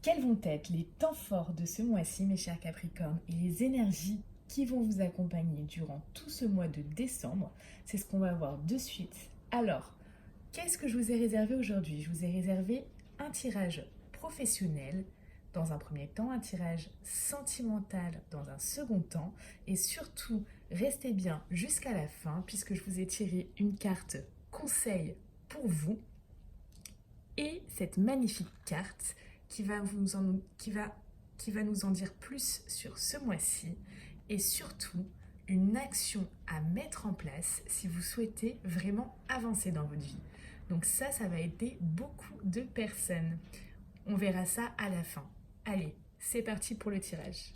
Quels vont être les temps forts de ce mois-ci, mes chers Capricornes, et les énergies qui vont vous accompagner durant tout ce mois de décembre? C'est ce qu'on va voir de suite. Alors, qu'est-ce que je vous ai réservé aujourd'hui? Je vous ai réservé un tirage professionnel dans un premier temps, un tirage sentimental dans un second temps, et surtout, restez bien jusqu'à la fin puisque je vous ai tiré une carte conseil pour vous et cette magnifique carte qui va nous en dire plus sur ce mois-ci et surtout une action à mettre en place si vous souhaitez vraiment avancer dans votre vie. Donc ça va aider beaucoup de personnes. On verra ça à la fin. Allez, c'est parti pour le tirage.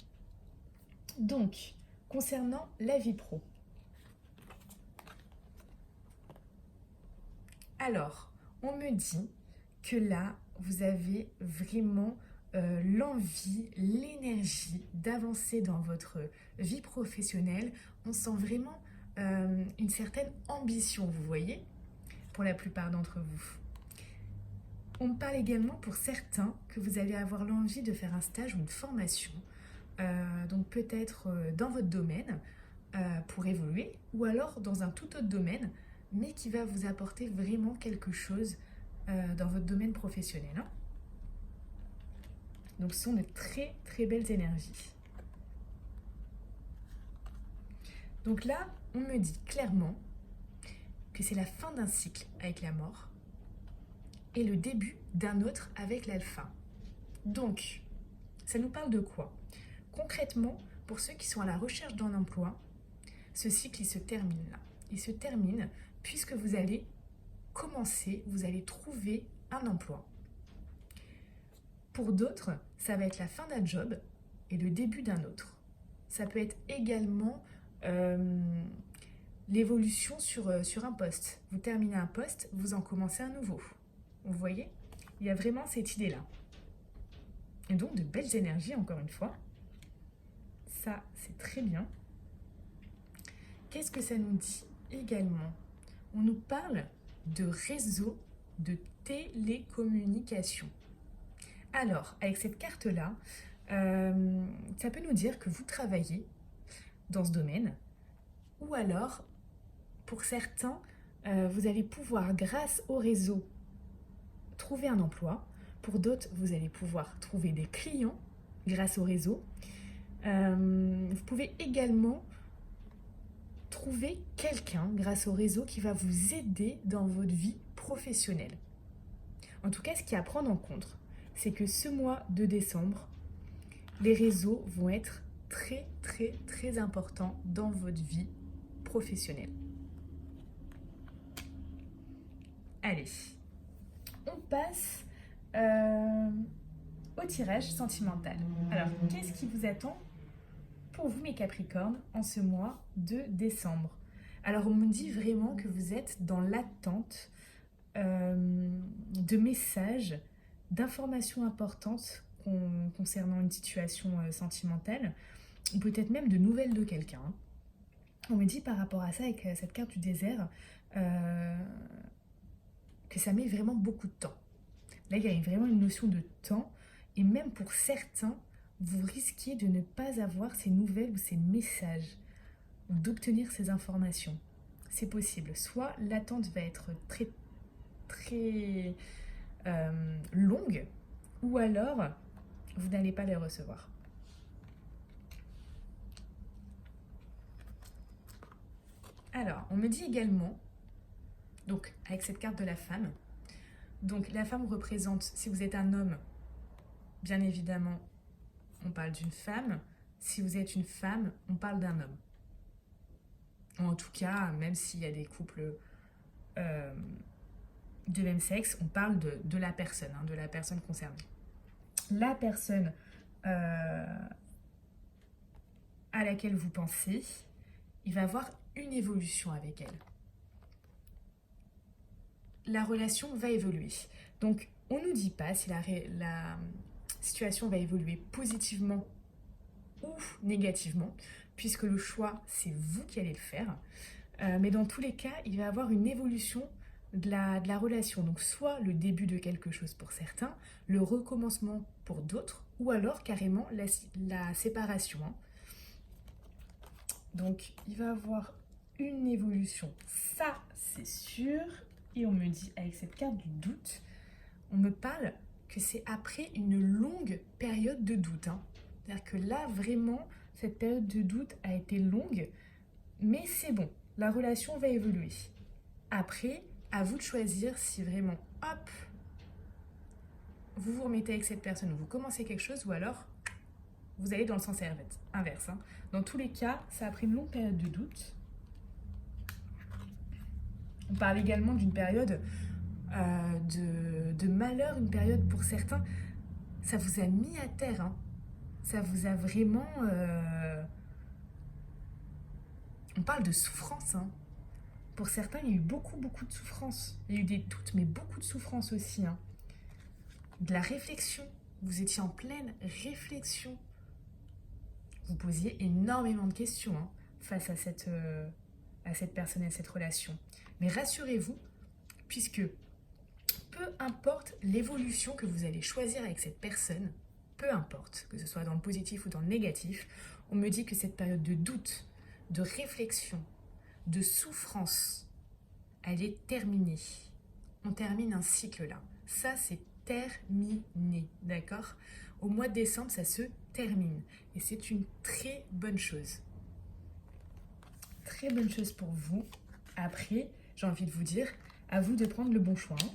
Donc, concernant la vie pro. Alors, on me dit que là, vous avez vraiment l'envie, l'énergie d'avancer dans votre vie professionnelle. On sent vraiment une certaine ambition, vous voyez, pour la plupart d'entre vous. On me parle également pour certains que vous allez avoir l'envie de faire un stage ou une formation, donc peut-être dans votre domaine pour évoluer, ou alors dans un tout autre domaine, mais qui va vous apporter vraiment quelque chose dans votre domaine professionnel. Hein. Donc ce sont de très très belles énergies. Donc là, on me dit clairement que c'est la fin d'un cycle avec la mort et le début d'un autre avec l'alpha. Donc, ça nous parle de quoi? Concrètement, pour ceux qui sont à la recherche d'un emploi, ce cycle, il se termine là. Il se termine puisque vous allez commencer, vous allez trouver un emploi. Pour d'autres, ça va être la fin d'un job et le début d'un autre. Ça peut être également l'évolution sur un poste. Vous terminez un poste, vous en commencez un nouveau. Vous voyez? Il y a vraiment cette idée-là. Et donc de belles énergies, encore une fois. Ça, c'est très bien. Qu'est-ce que ça nous dit également? On nous parle de réseau de télécommunication. Alors, avec cette carte-là, ça peut nous dire que vous travaillez dans ce domaine, ou alors, pour certains, vous allez pouvoir, grâce au réseau, trouver un emploi. Pour d'autres, vous allez pouvoir trouver des clients grâce au réseau. Vous pouvez également trouver quelqu'un grâce au réseau qui va vous aider dans votre vie professionnelle. En tout cas, ce qu'il y a à prendre en compte, c'est que ce mois de décembre, les réseaux vont être très très très importants dans votre vie professionnelle. Allez, on passe au tirage sentimental. Alors, qu'est-ce qui vous attend pour vous, mes Capricornes, en ce mois de décembre? Alors, on me dit vraiment que vous êtes dans l'attente de messages, d'informations importantes concernant une situation sentimentale, ou peut-être même de nouvelles de quelqu'un. On me dit par rapport à ça, avec cette carte du désert, que ça met vraiment beaucoup de temps. Là, il y a vraiment une notion de temps, et même pour certains, vous risquez de ne pas avoir ces nouvelles ou ces messages, ou d'obtenir ces informations. C'est possible. Soit l'attente va être très, très longue, ou alors vous n'allez pas les recevoir. Alors, on me dit également, donc avec cette carte de la femme, donc la femme représente, si vous êtes un homme, bien évidemment, on parle d'une femme. Si vous êtes une femme, on parle d'un homme. En tout cas, même s'il y a des couples de même sexe, on parle de la personne, de la personne concernée. La personne à laquelle vous pensez, il va avoir une évolution avec elle. La relation va évoluer. Donc, on ne nous dit pas si la situation va évoluer positivement ou négativement, puisque le choix, c'est vous qui allez le faire. Mais dans tous les cas, il va y avoir une évolution de la relation. Donc soit le début de quelque chose pour certains, le recommencement pour d'autres, ou alors carrément la séparation, hein. Donc il va y avoir une évolution, ça c'est sûr. Et on me dit, avec cette carte du doute, on me parle que c'est après une longue période de doute, hein. C'est-à-dire que là, vraiment, cette période de doute a été longue, mais c'est bon, la relation va évoluer. Après, à vous de choisir si vraiment, hop, vous vous remettez avec cette personne, vous commencez quelque chose, ou alors vous allez dans le sens inverse, hein. Dans tous les cas, ça a pris une longue période de doute. On parle également d'une période de malheur, une période pour certains. Ça vous a mis à terre, hein. Ça vous a vraiment... On parle de souffrance, hein. Pour certains, il y a eu beaucoup de souffrance. Il y a eu des doutes, mais beaucoup de souffrance aussi, hein. De la réflexion. Vous étiez en pleine réflexion. Vous posiez énormément de questions, hein, face à cette personne et à cette relation. Mais rassurez-vous, puisque peu importe l'évolution que vous allez choisir avec cette personne, peu importe, que ce soit dans le positif ou dans le négatif, on me dit que cette période de doute, de réflexion, de souffrance, elle est terminée. On termine un cycle là. Ça, c'est terminé, d'accord? Au mois de décembre, ça se termine. Et c'est une très bonne chose. Très bonne chose pour vous. Après, j'ai envie de vous dire, à vous de prendre le bon choix, hein.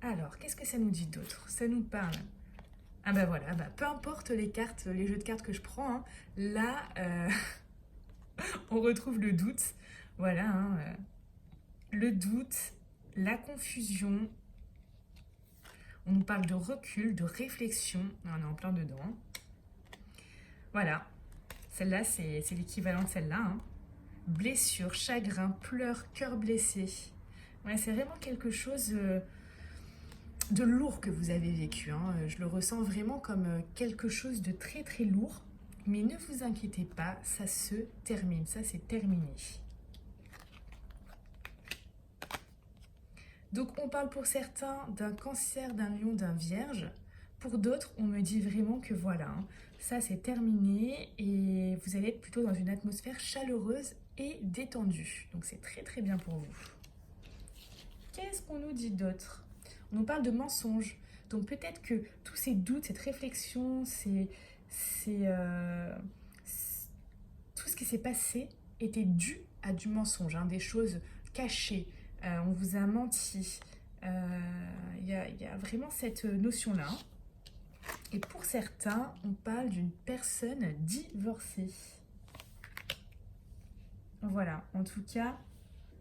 Alors, qu'est-ce que ça nous dit d'autre? Ça nous parle... Ah bah voilà, bah, peu importe les cartes, les jeux de cartes que je prends, hein, là, on retrouve le doute. Voilà, hein, le doute, la confusion. On nous parle de recul, de réflexion. On est en plein dedans, hein. Voilà, celle-là, c'est l'équivalent de celle-là, hein. Blessure, chagrin, pleurs, cœur blessé. Ouais, c'est vraiment quelque chose de lourd que vous avez vécu, hein. Je le ressens vraiment comme quelque chose de très lourd. Mais ne vous inquiétez pas, ça se termine, ça c'est terminé. Donc on parle pour certains d'un cancer, d'un lion, d'un vierge. Pour d'autres, on me dit vraiment que voilà, hein, ça c'est terminé et vous allez être plutôt dans une atmosphère chaleureuse et détendue. Donc c'est très bien pour vous. Qu'est-ce qu'on nous dit d'autre? On nous parle de mensonges. Donc peut-être que tous ces doutes, cette réflexion, tout ce qui s'est passé était dû à du mensonge, hein, des choses cachées. On vous a menti. Il y a vraiment cette notion-là. Et pour certains, on parle d'une personne divorcée. Voilà, en tout cas,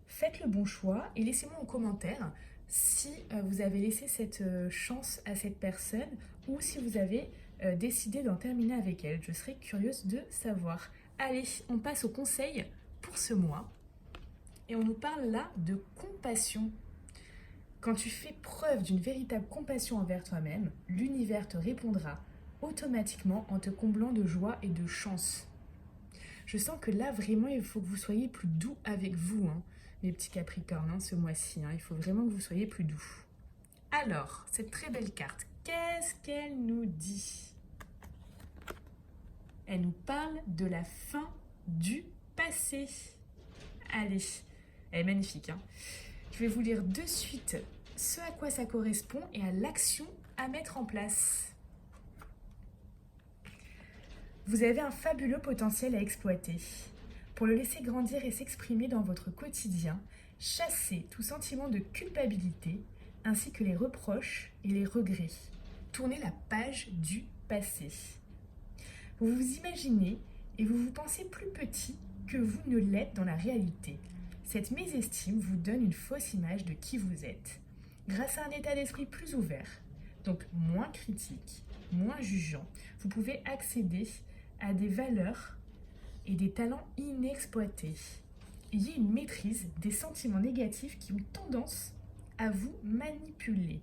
faites le bon choix et laissez-moi en commentaire si vous avez laissé cette chance à cette personne ou si vous avez décidé d'en terminer avec elle. Je serais curieuse de savoir. Allez, on passe au conseil pour ce mois. Et on nous parle là de compassion. Quand tu fais preuve d'une véritable compassion envers toi-même, l'univers te répondra automatiquement en te comblant de joie et de chance. Je sens que là, vraiment, il faut que vous soyez plus doux avec vous, hein, mes petits Capricornes, hein, ce mois-ci, hein. Il faut vraiment que vous soyez plus doux. Alors, cette très belle carte, qu'est-ce qu'elle nous dit? Elle nous parle de la fin du passé. Allez, elle est magnifique, hein. Je vais vous lire de suite ce à quoi ça correspond et à l'action à mettre en place. Vous avez un fabuleux potentiel à exploiter. Pour le laisser grandir et s'exprimer dans votre quotidien, chassez tout sentiment de culpabilité ainsi que les reproches et les regrets. Tournez la page du passé. Vous vous imaginez et vous vous pensez plus petit que vous ne l'êtes dans la réalité. Cette mésestime vous donne une fausse image de qui vous êtes. Grâce à un état d'esprit plus ouvert, donc moins critique, moins jugeant, vous pouvez accéder à des valeurs et des talents inexploités. Ayez une maîtrise des sentiments négatifs qui ont tendance à vous manipuler.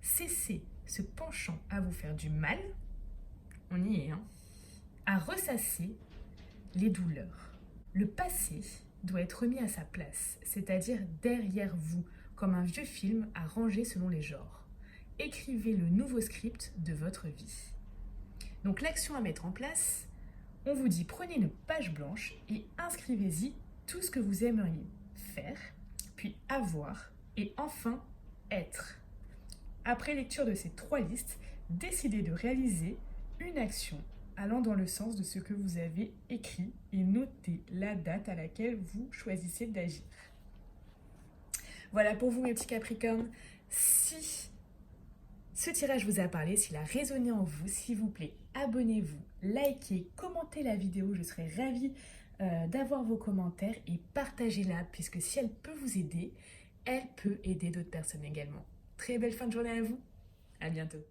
Cessez ce penchant à vous faire du mal, on y est, hein, à ressasser les douleurs. Le passé doit être remis à sa place, c'est-à-dire derrière vous, comme un vieux film à ranger selon les genres. Écrivez le nouveau script de votre vie. Donc l'action à mettre en place, on vous dit prenez une page blanche et inscrivez-y tout ce que vous aimeriez faire, puis avoir et enfin être. Après lecture de ces 3 listes, décidez de réaliser une action allant dans le sens de ce que vous avez écrit et notez la date à laquelle vous choisissez d'agir. Voilà pour vous mes petits Capricornes. Si ce tirage vous a parlé, s'il a résonné en vous, s'il vous plaît, abonnez-vous, likez, commentez la vidéo, je serai ravie d'avoir vos commentaires et partagez-la puisque si elle peut vous aider, elle peut aider d'autres personnes également. Très belle fin de journée à vous, à bientôt.